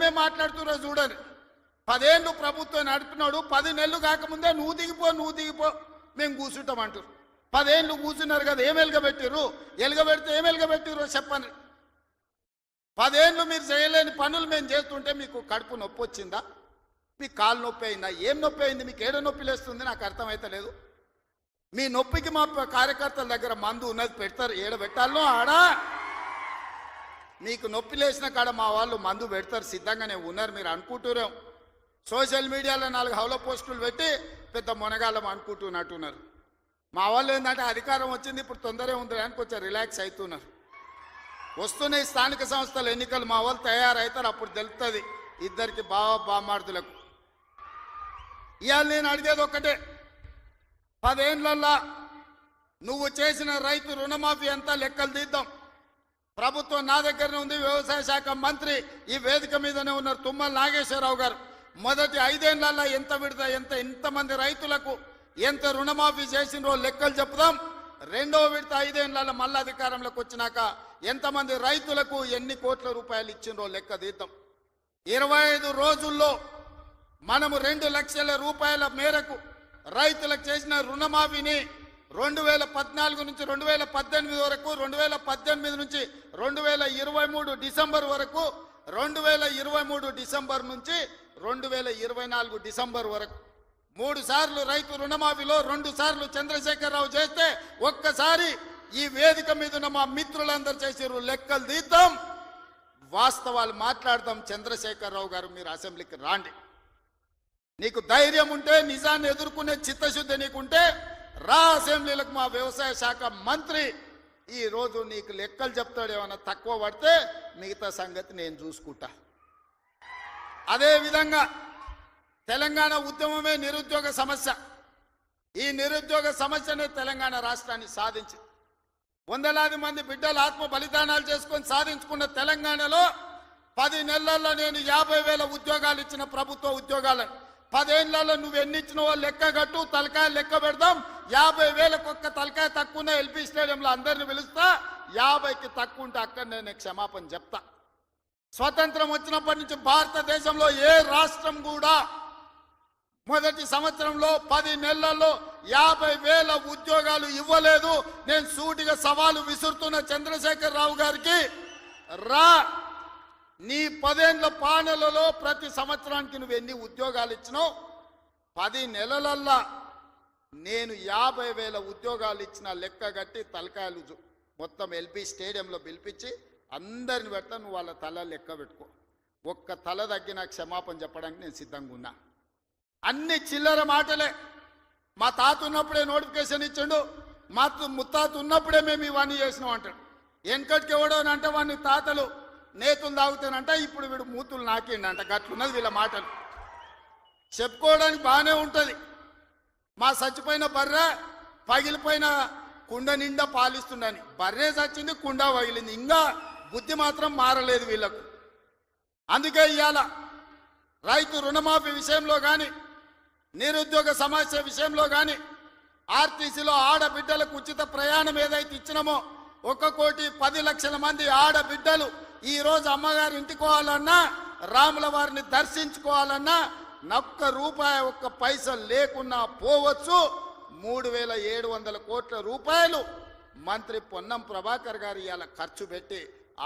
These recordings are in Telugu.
ఏమేమి మాట్లాడుతురో చూడండి. 10 ఏళ్ళు ప్రభుత్వం నడిపినాడు, 10 నెలలు కాకముందే నువ్వు దిగిపో మేము కూర్చుంటామంటారు. 10 ఏళ్ళు కూర్చున్నారు కదా, ఏం ఎలుగబెట్టిర్రు? ఎలుగబెడితే ఏం ఎలుగబెట్టిర్రో చెప్పండి. 10 ఏళ్ళు మీరు చేయలేని పనులు మేము చేస్తుంటే మీకు కడుపు నొప్పి వచ్చిందా? మీకు కాలు నొప్పి అయిందా? ఏం నొప్పి అయింది? మీకు ఏడ నొప్పి లేస్తుంది? నాకు అర్థమైతలేదు. మీ నొప్పికి మా కార్యకర్తల దగ్గర మందు ఉన్నది, పెడతారు. ఏడ పెట్టాలో ఆడ మీకు నొప్పి లేచిన కాడ మా వాళ్ళు మందు పెడతారు, సిద్ధంగానే ఉన్నారు. మీరు అనుకుంటున్నాం సోషల్ మీడియాలో 4 హౌల పోస్టులు పెట్టి పెద్ద మునగాళ్ళం అనుకుంటున్నట్టున్నారు. మా వాళ్ళు ఏంటంటే అధికారం వచ్చింది ఇప్పుడు తొందరగా ఉంది అని కొంచెం రిలాక్స్ అవుతున్నారు. వస్తున్నాయి స్థానిక సంస్థల ఎన్నికలు, మా వాళ్ళు తయారవుతారు, అప్పుడు తెలుస్తుంది ఇద్దరికి బామార్దులకు. ఇవాళ నేను అడిగేది ఒక్కటే, 10 ఏళ్లల్లా నువ్వు చేసిన రైతు రుణమాఫీ అంతా లెక్కలు తీద్దాం. ప్రభుత్వం నా దగ్గరనే ఉంది, వ్యవసాయ శాఖ మంత్రి ఈ వేదిక మీదనే ఉన్నారు తుమ్మల నాగేశ్వరరావు గారు. మొదటి 5 ఏళ్లల్లా ఎంత విడత, ఎంతమంది రైతులకు ఎంత రుణమాఫీ చేసినో లెక్కలు చెప్పుదాం. రెండో విడత 5 ఏళ్లలో మళ్ళీ అధికారంలోకి వచ్చినాక ఎంతమంది రైతులకు ఎన్ని కోట్ల రూపాయలు ఇచ్చినో లెక్క తీద్దాం. 25 రోజుల్లో మనము 2 లక్షల రూపాయల మేరకు రైతులకు చేసిన రుణమాఫీని 2014 నుంచి 2018 వరకు, 2018 నుంచి 2023 డిసెంబర్ వరకు, 2023 డిసెంబర్ నుంచి 2024 డిసెంబర్ వరకు 3 సార్లు రైతు రుణమాఫీలో 2 సార్లు చంద్రశేఖరరావు చేస్తే ఒక్కసారి ఈ వేదిక మీద ఉన్న మా మిత్రులందరూ చేసారు. లెక్కలు తీద్దాం, వాస్తవాలు మాట్లాడదాం. చంద్రశేఖరరావు గారు మీరు అసెంబ్లీకి రాండి. నీకు ధైర్యం ఉంటే, నిజాన్ని ఎదుర్కొనే చిత్తశుద్ధి నీకుంటే రా అసెంబ్లీలకు. మా వ్యవసాయ శాఖ మంత్రి ఈ రోజు నీకు లెక్కలు చెప్తాడు. ఏమన్నా తక్కువ పడితే మిగతా సంగతి నేను చూసుకుంటా. అదేవిధంగా తెలంగాణ ఉద్యమమే నిరుద్యోగ సమస్య. ఈ నిరుద్యోగ సమస్యనే తెలంగాణ రాష్ట్రాన్ని సాధించింది. వందలాది మంది బిడ్డలు ఆత్మ బలిదానాలు చేసుకొని సాధించుకున్న తెలంగాణలో 10 నెలల్లో నేను 50,000 ఉద్యోగాలు ఇచ్చిన ప్రభుత్వ ఉద్యోగాలను. 10 ఏళ్లలో నువ్వు ఎన్ని ఇచ్చినవో లెక్క కట్టు, తలకాయ లెక్క పెడదాం. 50,000కు ఒక్క తలకాయ తక్కువ ఎల్పీ స్టేడియంలో అందరిని పిలుస్తా. 50కి తక్కువ ఉంటే అక్కడ నేను క్షమాపణ చెప్తా. స్వతంత్రం వచ్చినప్పటి నుంచి భారతదేశంలో ఏ రాష్ట్రం కూడా మొదటి సంవత్సరంలో 10 నెలల్లో 50,000 ఉద్యోగాలు ఇవ్వలేదు. నేను సూటిగా సవాలు విసురుతున్న చంద్రశేఖరరావు గారికి, రా నీ 10 ఏళ్ల పాలనలో ప్రతి సంవత్సరానికి నువ్వు ఎన్ని ఉద్యోగాలు ఇచ్చినావు? 10 నెలలల్లా నేను 50,000 ఉద్యోగాలు ఇచ్చిన లెక్క కట్టి తలకాయలు మొత్తం ఎల్పీ స్టేడియంలో పిలిపించి అందరిని పెడతా. నువ్వు వాళ్ళ తల లెక్క పెట్టుకో. ఒక్క తల తగ్గిన క్షమాపణ చెప్పడానికి నేను సిద్ధంగా ఉన్నా. అన్ని చిల్లర మాటలే. మా తాత ఉన్నప్పుడే నోటిఫికేషన్ ఇచ్చాడు, మా ముత్తాత ఉన్నప్పుడే మేము ఇవన్నీ చేసినాం అంటాడు. వెనకటికి ఎవడోనంటే వాడిని తాతలు నేతులు తాగుతానంట, ఇప్పుడు వీడు మూతులు నాకిండంట. గట్లున్నది వీళ్ళ మాటలు. చెప్పుకోవడానికి బాగానే ఉంటుంది. మా చచ్చిపోయిన బర్రె పగిలిపోయిన కుండ నిండా పాలిస్తుండని. బర్రె చచ్చింది, కుండ పగిలింది, ఇంకా బుద్ధి మాత్రం మారలేదు వీళ్ళకు. అందుకే ఇవాళ రైతు రుణమాఫీ విషయంలో కానీ, నిరుద్యోగ సమస్య విషయంలో కానీ, ఆర్టీసీలో ఆడబిడ్డలకు ఉచిత ప్రయాణం ఏదైతే ఇచ్చినామో 1,10,00,000 మంది ఆడబిడ్డలు ఈరోజు అమ్మగారి ఇంటికి పోవాలన్నా, రాముల వారిని దర్శించుకోవాలన్నా ఒక్క రూపాయి, ఒక్క పైసలు లేకున్నా పోవచ్చు. 3,700 కోట్ల రూపాయలు మంత్రి పొన్నం ప్రభాకర్ గారు ఇవాళ ఖర్చు పెట్టి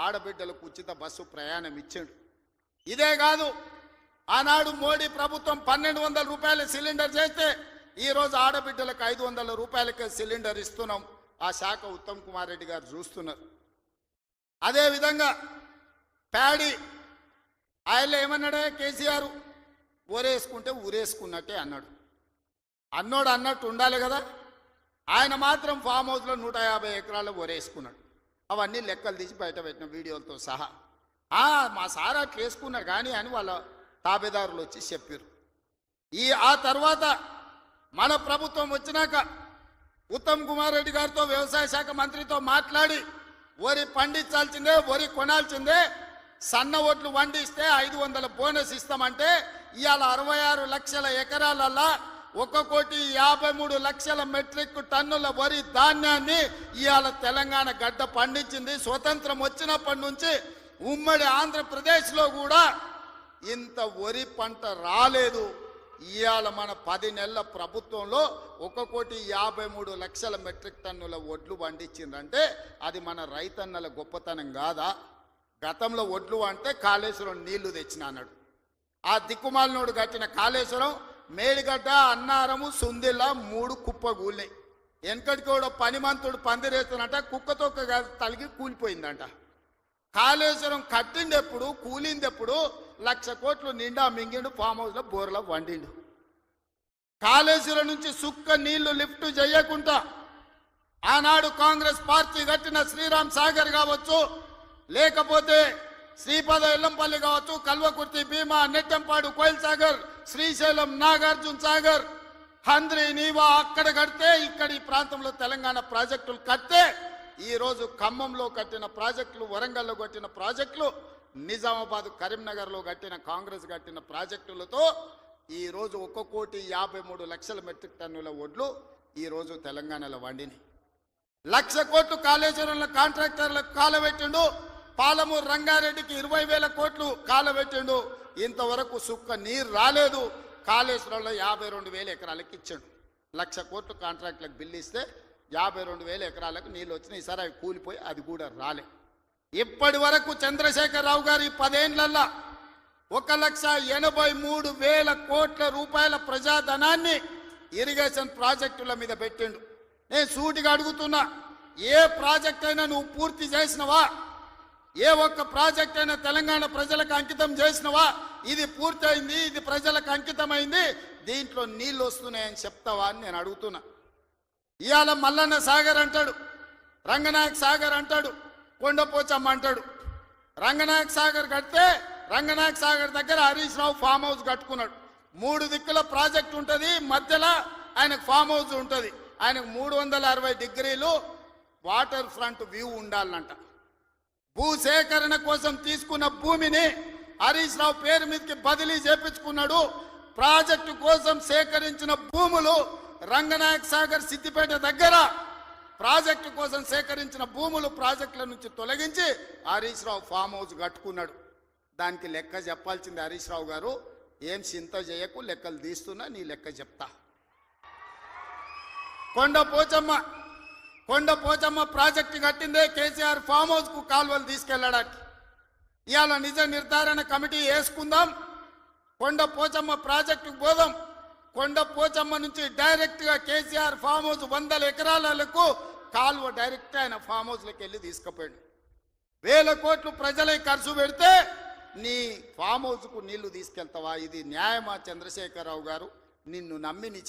ఆడబిడ్డలకు ఉచిత బస్సు ప్రయాణం ఇచ్చాడు. ఇదే కాదు, ఆనాడు మోడీ ప్రభుత్వం 1,200 రూపాయల సిలిండర్ చేస్తే ఈరోజు ఆడబిడ్డలకు 500 రూపాయలకే సిలిండర్ ఇస్తున్నాం. ఆ శాఖ ఉత్తమ్ కుమార్ రెడ్డి గారు చూస్తున్నారు. అదేవిధంగా ప్యాడీ ఆయన ఏమన్నాడే, కేసీఆర్ ఊరేసుకుంటే ఊరేసుకున్నట్టే అన్నాడు. అన్నట్టు ఉండాలి కదా. ఆయన మాత్రం ఫామ్ హౌస్లో 150 ఎకరాల్లో ఊరేసుకున్నాడు. అవన్నీ లెక్కలు తీసి బయట పెట్టిన వీడియోలతో సహా. మా సార్ అట్లా వేసుకున్నారు కానీ అని వాళ్ళ తాబేదారులు వచ్చి చెప్పారు. ఆ తర్వాత మన ప్రభుత్వం వచ్చినాక ఉత్తమ్ కుమార్ రెడ్డి గారితో వ్యవసాయ శాఖ మంత్రితో మాట్లాడి వరి పండించాల్సిందే, వరి కొనాల్సిందే, సన్న ఓట్లు వండిస్తే 500 బోనస్ ఇస్తామంటే ఇవాళ 66 లక్షల ఎకరాలల్లా 1,53,00,000 మెట్రిక్ టన్నుల వరి ధాన్యాన్ని ఇవాళ తెలంగాణ గడ్డ పండించింది. స్వతంత్రం వచ్చినప్పటి నుంచి ఉమ్మడి ఆంధ్రప్రదేశ్లో కూడా ఇంత వరి పంట రాలేదు. ఇవాళ మన 10 నెలల ప్రభుత్వంలో 1,53,00,000 మెట్రిక్ టన్నుల వడ్లు పండించిందంటే అది మన రైతన్నల గొప్పతనం కాదా? గతంలో వడ్లు అంటే కాళేశ్వరం నీళ్లు తెచ్చిన అన్నాడు. ఆ దిక్కుమాలినోడు కట్టిన కాళేశ్వరం మేడిగడ్డ, అన్నారము, సుందిల్ల 3 కుప్పగూలినాయి. వెనకటికి కూడా పనిమంతుడు పందిరేస్తున్నట్ట కుక్కతో తలిగి కూలిపోయిందంట. కాళేశ్వరం కట్టిండెప్పుడు, కూలిందెప్పుడు 1,00,000 కోట్లు నిండా మింగిండు, ఫామ్ హౌస్లో బోర్లో వండిండు. కాళేశ్వరం నుంచి సుక్క నీళ్లు లిఫ్ట్ చేయకుండా ఆనాడు కాంగ్రెస్ పార్టీ కట్టిన శ్రీరామ్ సాగర్ కావచ్చు, లేకపోతే శ్రీపద ఎల్లంపల్లి కావచ్చు, కల్వకుర్తి, భీమా, నెట్టంపాడు, కోయిల్ సాగర్, శ్రీశైలం, నాగార్జున సాగర్, హంద్రి, నీవా అక్కడ కడితే ఇక్కడ ఈ ప్రాంతంలో తెలంగాణ ప్రాజెక్టులు కడితే ఈరోజు ఖమ్మంలో కట్టిన ప్రాజెక్టులు, వరంగల్లో కట్టిన ప్రాజెక్టులు, నిజామాబాద్, కరీంనగర్లో కట్టిన కాంగ్రెస్ కట్టిన ప్రాజెక్టులతో ఈరోజు 1,53,00,000 మెట్రిక్ టన్నుల వడ్లు ఈరోజు తెలంగాణలో వండినాయి. 1,00,000 కోట్లు కాళేశ్వరంలో కాంట్రాక్టర్లకు కాలబెట్టిండు. పాలమూరు రంగారెడ్డికి 20,000 కోట్లు కాలబెట్టిండు. ఇంతవరకు సుక్క నీరు రాలేదు. కాళేశ్వరంలో 52,000 ఎకరాలకు ఇచ్చాడు. 1,00,000 కోట్లు కాంట్రాక్టులకు బిల్లు ఇస్తే 52,000 ఎకరాలకు నీళ్ళు వచ్చినాయి. ఈసారి అవి కూలిపోయి అది కూడా రాలే. ఇప్పటి వరకు చంద్రశేఖరరావు గారు ఈ 10 ఏళ్లల్లో 1,83,000 కోట్ల రూపాయల ప్రజాధనాన్ని ఇరిగేషన్ ప్రాజెక్టుల మీద పెట్టిండు. నేను సూటిగా అడుగుతున్నా, ఏ ప్రాజెక్ట్ అయినా నువ్వు పూర్తి చేసినవా? ఏ ఒక్క ప్రాజెక్ట్ అయినా తెలంగాణ ప్రజలకు అంకితం చేసినవా? ఇది పూర్తయింది, ఇది ప్రజలకు అంకితమైంది, దీంట్లో నీళ్ళు వస్తున్నాయని చెప్తావా అని నేను అడుగుతున్నా. ఇవాళ మల్లన్న సాగర్ అంటాడు, రంగనాయక్ సాగర్ అంటాడు, కొండపోచమ్మ అంటాడు. రంగనాయక్ సాగర్ కడితే రంగనాయక్ సాగర్ దగ్గర హరీష్ రావు ఫామ్ హౌస్ కట్టుకున్నాడు. 3 దిక్కుల ప్రాజెక్ట్ ఉంటుంది, మధ్యలో ఆయనకు ఫామ్ హౌస్ ఉంటుంది. ఆయనకు 360 డిగ్రీలు వాటర్ ఫ్రంట్ వ్యూ ఉండాలంట. భూసేకరణ కోసం తీసుకున్న భూమిని హరీష్ రావు పేరు మీదకి బదిలీ చేపించుకున్నాడు. ప్రాజెక్టు కోసం సేకరించిన భూములు రంగనాయక్ సాగర్, సిద్దిపేట దగ్గర ప్రాజెక్టు కోసం సేకరించిన భూములు ప్రాజెక్టుల నుంచి తొలగించి హరీష్ రావు ఫామ్ హౌస్ కట్టుకున్నాడు. దానికి లెక్క చెప్పాల్సింది హరీష్ రావు గారు. ఏం చింత చేయకు, లెక్కలు తీస్తున్నా, నీ లెక్క చెప్తా. కొండపోచమ్మ ప్రాజెక్టు కట్టిందే కేసీఆర్ ఫామ్ హౌస్ కు కాలువలు తీసుకెళ్లడానికి. ఇవాళ నిజ నిర్ధారణ కమిటీ వేసుకుందాం, కొండపోచమ్మ ప్రాజెక్టుకు పోదాం. కొండపోచమ్మ నుంచి డైరెక్ట్ గా కేసీఆర్ ఫామ్ హౌస్ 100 ఎకరాలకు కాలువ డైరెక్ట్ ఆయన ఫామ్ హౌస్లోకి వెళ్ళి తీసుకుపోయాడు. 1,000 కోట్లు ప్రజలై ఖర్చు పెడితే నీ ఫామ్ హౌస్కు నీళ్లు తీసుకెళ్తావా? ఇది న్యాయమా? చంద్రశేఖరరావు గారు, నిన్ను నమ్మి నీ